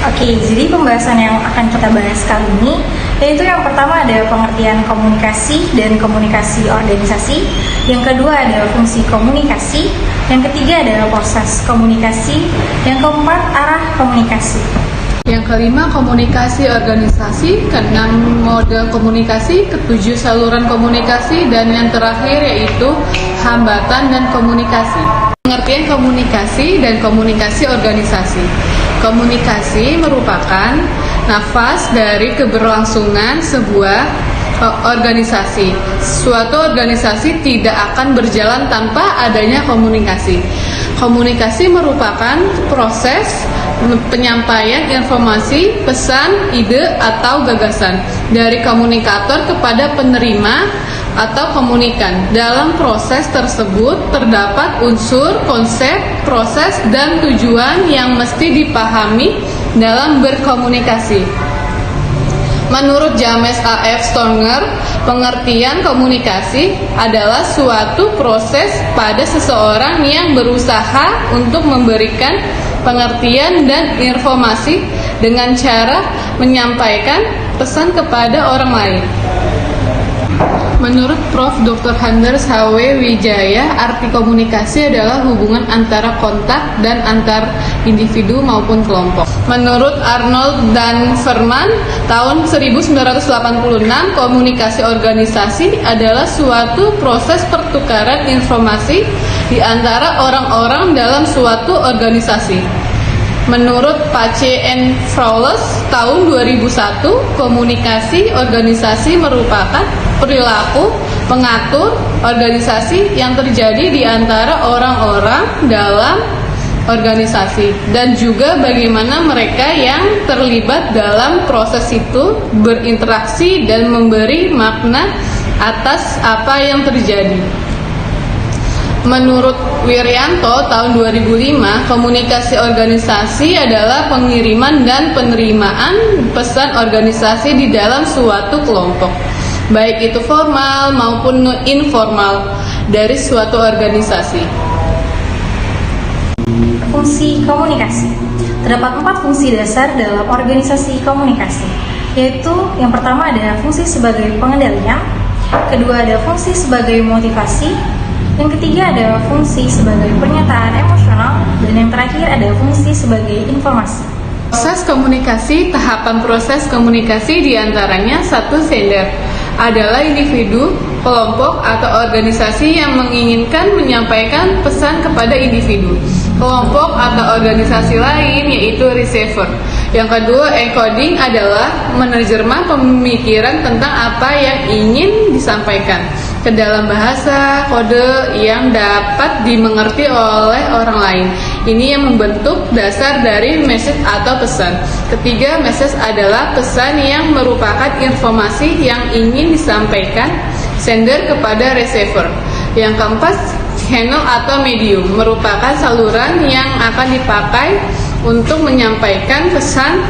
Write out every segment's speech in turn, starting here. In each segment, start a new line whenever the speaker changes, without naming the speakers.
Oke, jadi pembahasan yang akan kita bahas kali ini yaitu yang pertama ada pengertian komunikasi dan komunikasi organisasi, yang kedua ada fungsi komunikasi, yang ketiga ada proses komunikasi, yang keempat arah komunikasi.
Yang kelima, komunikasi organisasi, keenam, mode komunikasi, ketujuh, saluran komunikasi, dan yang terakhir yaitu hambatan dan komunikasi. Pengertian komunikasi dan komunikasi organisasi. Komunikasi merupakan nafas dari keberlangsungan sebuah organisasi. Suatu organisasi tidak akan berjalan tanpa adanya komunikasi. Komunikasi merupakan proses penyampaian informasi, pesan, ide, atau gagasan dari komunikator kepada penerima atau komunikan. Dalam proses tersebut terdapat unsur, konsep, proses, dan tujuan yang mesti dipahami dalam berkomunikasi. Menurut James A.F. Stoner, pengertian komunikasi adalah suatu proses pada seseorang yang berusaha untuk memberikan pengertian dan informasi dengan cara menyampaikan pesan kepada orang lain. Menurut Prof. Dr. Handers H.W. Wijaya, arti komunikasi adalah hubungan antara kontak dan antar individu maupun kelompok. Menurut Arnold dan Ferman, tahun 1986, komunikasi organisasi adalah suatu proses pertukaran informasi di antara orang-orang dalam suatu organisasi. Menurut Pace and Fowles tahun 2001, komunikasi organisasi merupakan perilaku pengatur organisasi yang terjadi di antara orang-orang dalam organisasi dan juga bagaimana mereka yang terlibat dalam proses itu berinteraksi dan memberi makna atas apa yang terjadi. Menurut Wiryanto tahun 2005, komunikasi organisasi adalah pengiriman dan penerimaan pesan organisasi di dalam suatu kelompok, baik itu formal maupun informal dari suatu organisasi.
Fungsi komunikasi. Terdapat 4 fungsi dasar dalam organisasi komunikasi, yaitu yang pertama ada fungsi sebagai pengendalian, kedua ada fungsi sebagai motivasi, yang ketiga ada fungsi sebagai pernyataan emosional, dan yang terakhir ada fungsi sebagai informasi.
Proses komunikasi, tahapan proses komunikasi diantaranya satu, sender adalah individu, kelompok, atau organisasi yang menginginkan menyampaikan pesan kepada individu, kelompok, atau organisasi lain, yaitu receiver. Yang kedua, encoding adalah menerjemah pemikiran tentang apa yang ingin disampaikan ke dalam bahasa kode yang dapat dimengerti oleh orang lain. Ini yang membentuk dasar dari message atau pesan. Ketiga, message adalah pesan yang merupakan informasi yang ingin disampaikan sender kepada receiver. Yang keempat, channel atau medium merupakan saluran yang akan dipakai untuk menyampaikan pesan.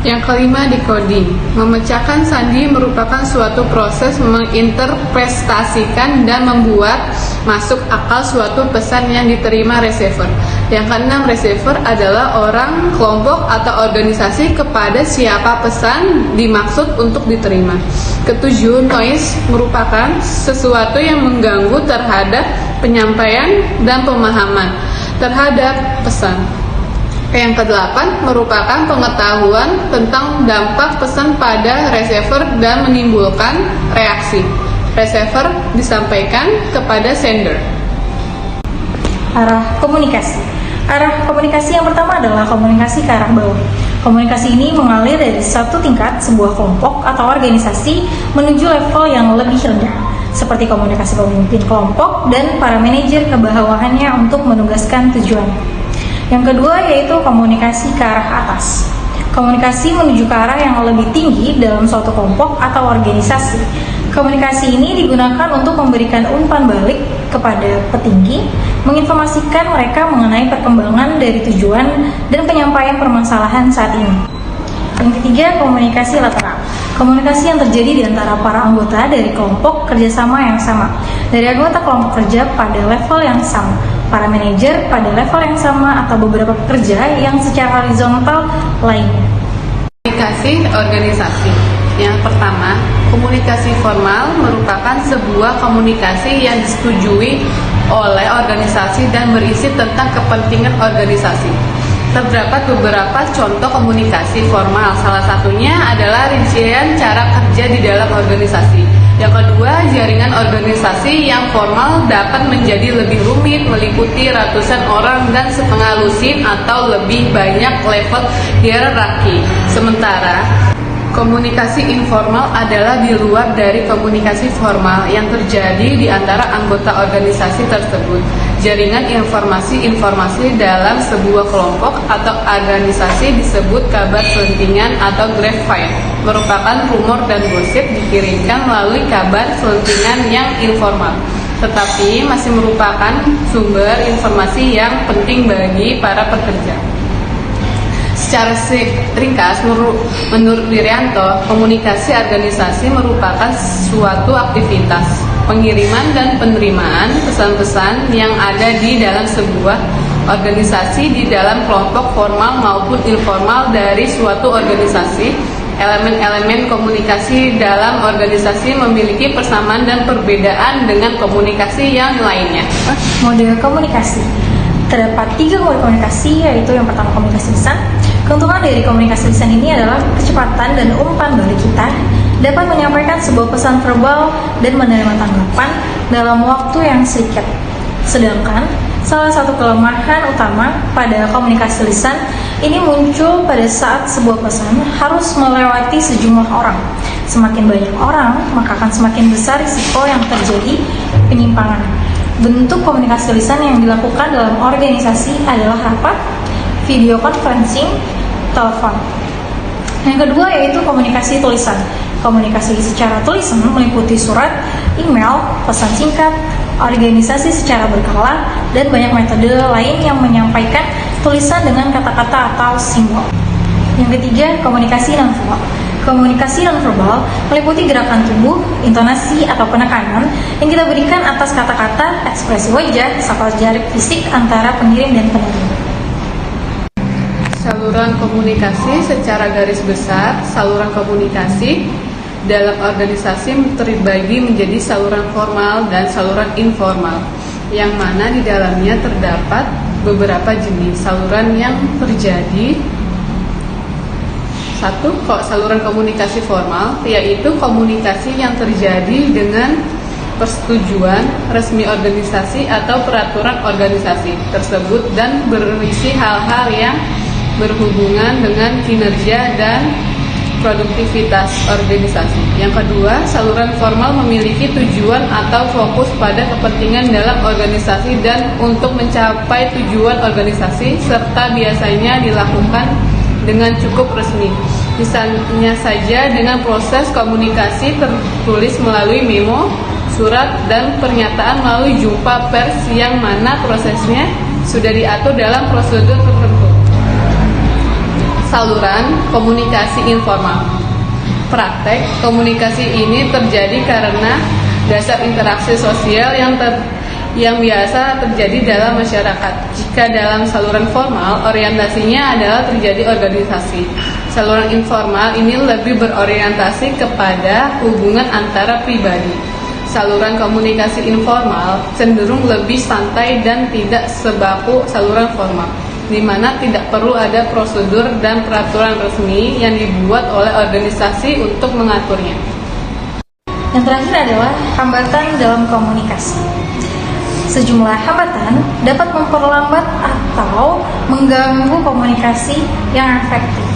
Yang kelima, decoding. Memecahkan sandi merupakan suatu proses menginterpretasikan dan membuat masuk akal suatu pesan yang diterima receiver. Yang keenam, receiver adalah orang, kelompok, atau organisasi kepada siapa pesan dimaksud untuk diterima. Ketujuh, noise merupakan sesuatu yang mengganggu terhadap penyampaian dan pemahaman terhadap pesan. Yang kedelapan, merupakan pengetahuan tentang dampak pesan pada receiver dan menimbulkan reaksi. Receiver disampaikan kepada sender.
Arah komunikasi. Arah komunikasi yang pertama adalah komunikasi ke arah bawah. Komunikasi ini mengalir dari satu tingkat sebuah kelompok atau organisasi menuju level yang lebih rendah, seperti komunikasi pemimpin kelompok dan para manajer ke bawahannya untuk menugaskan tujuan. Yang kedua yaitu komunikasi ke arah atas. Komunikasi menuju ke arah yang lebih tinggi dalam suatu kelompok atau organisasi. Komunikasi ini digunakan untuk memberikan umpan balik kepada petinggi, menginformasikan mereka mengenai perkembangan dari tujuan dan penyampaian permasalahan saat ini. Yang ketiga, komunikasi lateral. Komunikasi yang terjadi di antara para anggota dari kelompok kerjasama yang sama, dari anggota kelompok kerja pada level yang sama, para manajer pada level yang sama atau beberapa pekerja yang secara horizontal lainnya.
Komunikasi organisasi. Yang pertama, komunikasi formal merupakan sebuah komunikasi yang disetujui oleh organisasi dan berisi tentang kepentingan organisasi. Terdapat beberapa contoh komunikasi formal, salah satunya adalah rincian cara kerja di dalam organisasi. Yang kedua, jaringan organisasi yang formal dapat menjadi lebih rumit, meliputi ratusan orang dan setengah lusin atau lebih banyak level hierarki. Sementara, komunikasi informal adalah di luar dari komunikasi formal yang terjadi di antara anggota organisasi tersebut. Jaringan informasi-informasi dalam sebuah kelompok atau organisasi disebut kabar selentingan atau grapevine. Merupakan rumor dan gosip dikirimkan melalui kabar selentingan yang informal, tetapi masih merupakan sumber informasi yang penting bagi para pekerja. Secara ringkas, menurut Wirianto, komunikasi organisasi merupakan suatu aktivitas pengiriman dan penerimaan pesan-pesan yang ada di dalam sebuah organisasi di dalam kelompok formal maupun informal dari suatu organisasi. Elemen-elemen komunikasi dalam organisasi memiliki persamaan dan perbedaan dengan komunikasi yang lainnya.
Model komunikasi. Terdapat 3 model komunikasi, yaitu yang pertama komunikasi lisan. Keuntungan dari komunikasi lisan ini adalah kecepatan dan umpan balik kita dapat menyampaikan sebuah pesan verbal dan menerima tanggapan dalam waktu yang sedikit. Sedangkan salah satu kelemahan utama pada komunikasi lisan ini muncul pada saat sebuah pesan harus melewati sejumlah orang. Semakin banyak orang, maka akan semakin besar risiko yang terjadi penyimpangan. Bentuk komunikasi lisan yang dilakukan dalam organisasi adalah rapat, video conferencing, telepon. Yang kedua yaitu komunikasi tulisan. Komunikasi secara tulisan meliputi surat, email, pesan singkat, organisasi secara berkala, dan banyak metode lain yang menyampaikan tulisan dengan kata-kata atau simbol. Yang ketiga, komunikasi nonverbal. Komunikasi nonverbal meliputi gerakan tubuh, intonasi, atau penekanan yang kita berikan atas kata-kata, ekspresi wajah, serta jarak fisik antara pengirim dan penerima.
Saluran komunikasi secara garis besar, saluran komunikasi dalam organisasi terbagi menjadi saluran formal dan saluran informal, yang mana di dalamnya terdapat beberapa jenis saluran yang terjadi. Satu, saluran komunikasi formal, yaitu komunikasi yang terjadi dengan persetujuan resmi organisasi atau peraturan organisasi tersebut dan berisi hal-hal yang berhubungan dengan kinerja dan produktivitas organisasi. Yang kedua, saluran formal memiliki tujuan atau fokus pada kepentingan dalam organisasi dan untuk mencapai tujuan organisasi serta biasanya dilakukan dengan cukup resmi. Misalnya saja dengan proses komunikasi tertulis melalui memo, surat, dan pernyataan melalui jumpa pers yang mana prosesnya sudah diatur dalam prosedur tertentu. Saluran komunikasi informal. Praktek komunikasi ini terjadi karena dasar interaksi sosial yang biasa terjadi dalam masyarakat. Jika dalam saluran formal, orientasinya adalah terjadi organisasi. Saluran informal ini lebih berorientasi kepada hubungan antara pribadi. Saluran komunikasi informal cenderung lebih santai dan tidak sebaku saluran formal, di mana tidak perlu ada prosedur dan peraturan resmi yang dibuat oleh organisasi untuk mengaturnya.
Yang terakhir adalah hambatan dalam komunikasi. Sejumlah hambatan dapat memperlambat atau mengganggu komunikasi yang efektif.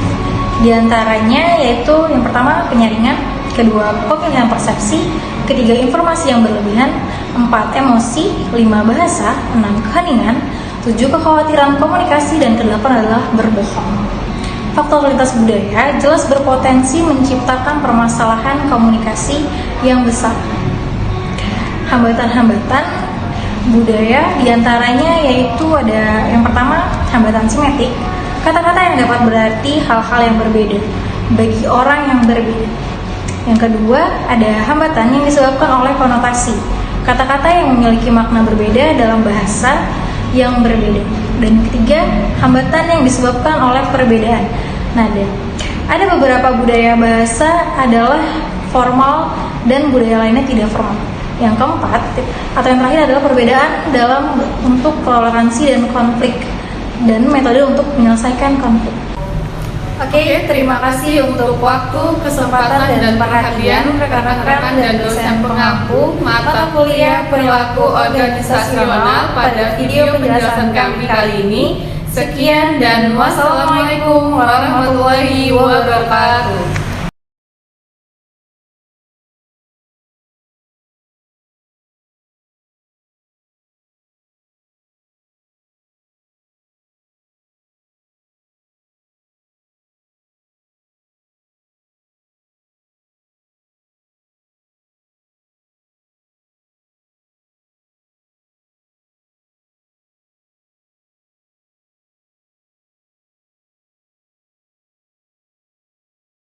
Di antaranya yaitu yang pertama penyaringan, kedua pemilihan persepsi, ketiga informasi yang berlebihan, 4 emosi, 5 bahasa, 6 keheningan, 7 kekhawatiran komunikasi, dan ke-8 adalah berbohong. Faktor lintas budaya jelas berpotensi menciptakan permasalahan komunikasi yang besar. Hambatan-hambatan budaya diantaranya yaitu ada yang pertama hambatan semetik, kata-kata yang dapat berarti hal-hal yang berbeda bagi orang yang berbeda. Yang kedua ada hambatan yang disebabkan oleh konotasi, kata-kata yang memiliki makna berbeda dalam bahasa yang berbeda. Dan ketiga, hambatan yang disebabkan oleh perbedaan nada. Ada beberapa budaya bahasa adalah formal dan budaya lainnya tidak formal. Yang keempat, atau yang terakhir adalah perbedaan dalam bentuk toleransi dan konflik dan metode untuk menyelesaikan konflik. Oke, terima kasih untuk waktu, kesempatan, dan perhatian rekan-rekan dan dosen pengampu mata kuliah perilaku organisasional pada video penjelasan kami kali ini. Sekian dan wassalamualaikum warahmatullahi wabarakatuh.